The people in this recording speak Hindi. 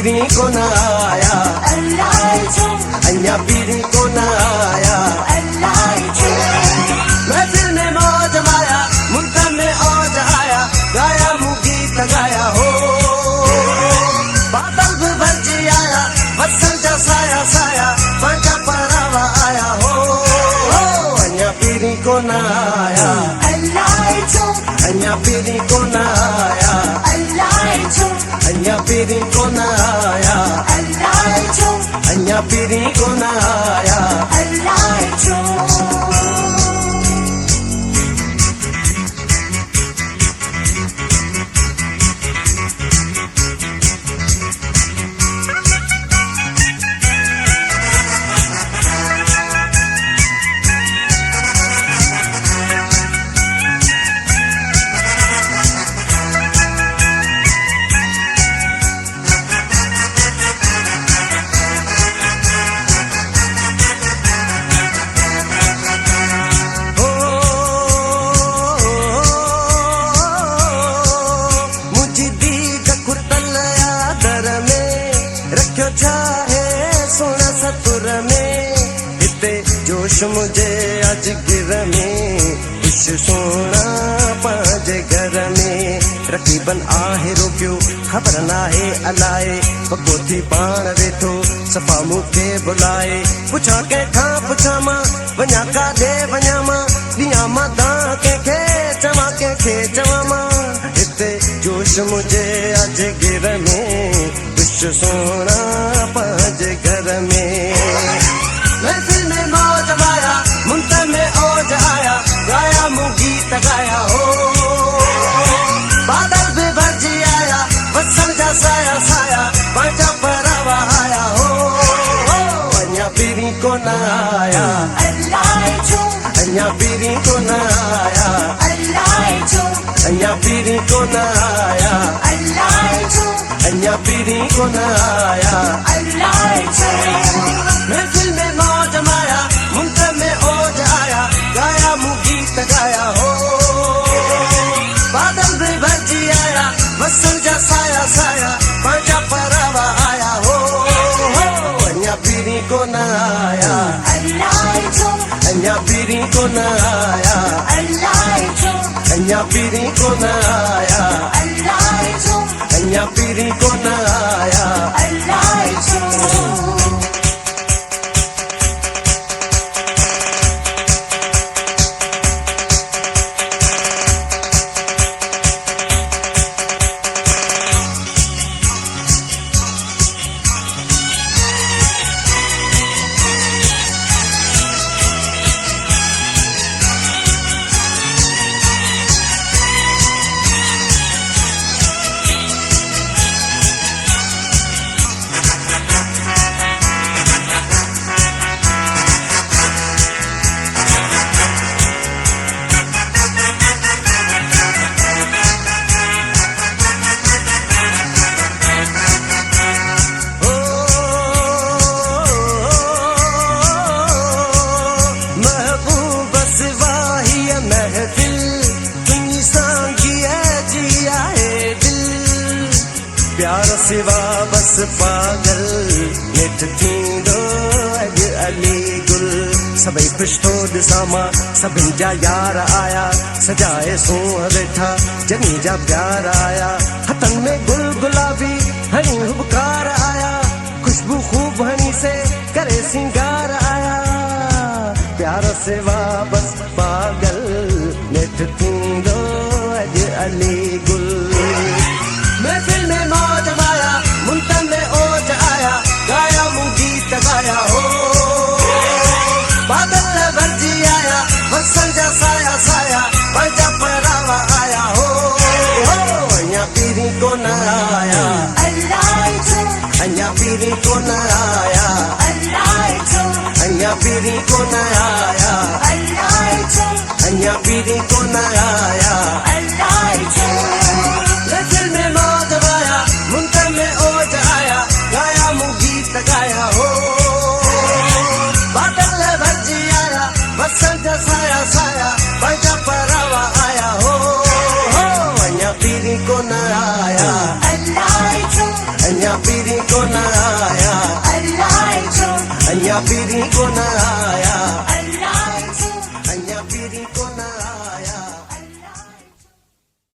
पीरी को न आया अञा पीरी को न आया महफिल में मौज माया मुल्क में औज आया गाया मुँह गीत गाया हो बादल भी भरजी आया वत्सल जा साया साया पंजा परावा आया हो अञा पीरी को न आया अञा पीरी को न आया अञा पीरी को न आया अञा पीरी को न आया सतुर में इते जोश मुझे अज गिर में इस सोना पांजे घर में रकीबन आहे रोकियो खबर ना है अलाए पकोथी पान वेठो सफा मुखे बुलाए पुछा के खा पुछा मां वञा का दे वञा मां दिया मां दा के चवा मां इते जोश मुझे अज गिर में विश्व सोना पांजे घर में महफिल में मौज माया मुंत में औज आया गाया मुँह गीत गाया हो बादल भी भरजी आया वत्सल जा साया साया पंजा परावा आया हो अञा पीरी को न आया अञा पीरी को न आया अञा पीरी को न आया अञा पीरी को न आया महफिल में मौज माया मुंत में औज आया गाया मुँह गीत गाया हो बादल भी भरजी आया वत्सल जा साया साया पंजा परावा आया हो अञा पीरी को न आया अञा पीरी को न आया अञा पीरी को न आया अञा पीरी को न आया प्यार सिवा बस पागल नेठ थींदो अज अली गुल सभई खुश थो ॾिसां मां सभिनि जा यार आया सजाए सूंह वेठा जनी जा प्यार आया हथन में गुल गुलाबी हनी हुबकार आया खुशबू खूब हनी से करे सिंगार आया प्यार सिवा बस पागल नेठ थींदो अज अली गुल महफिल में मौज माया मुंत में ओज आया गाया मुँह गीत गाया हो बादल भरजी आया वत्सल जा साया साया पंजा परावा आया हो अञा पीरी को न आया अञा पीरी को न आया अञा पीरी को न आया अञा पीरी को न आया महफिल में मौज माया मुंत में ओज आया गाया मुँह गीत गाया हो बादल भरजी आया वत्सल जा साया साया पंजा परावा आया हो अञा पीरी को न आया अञा पीरी को पिया फिरी को न आया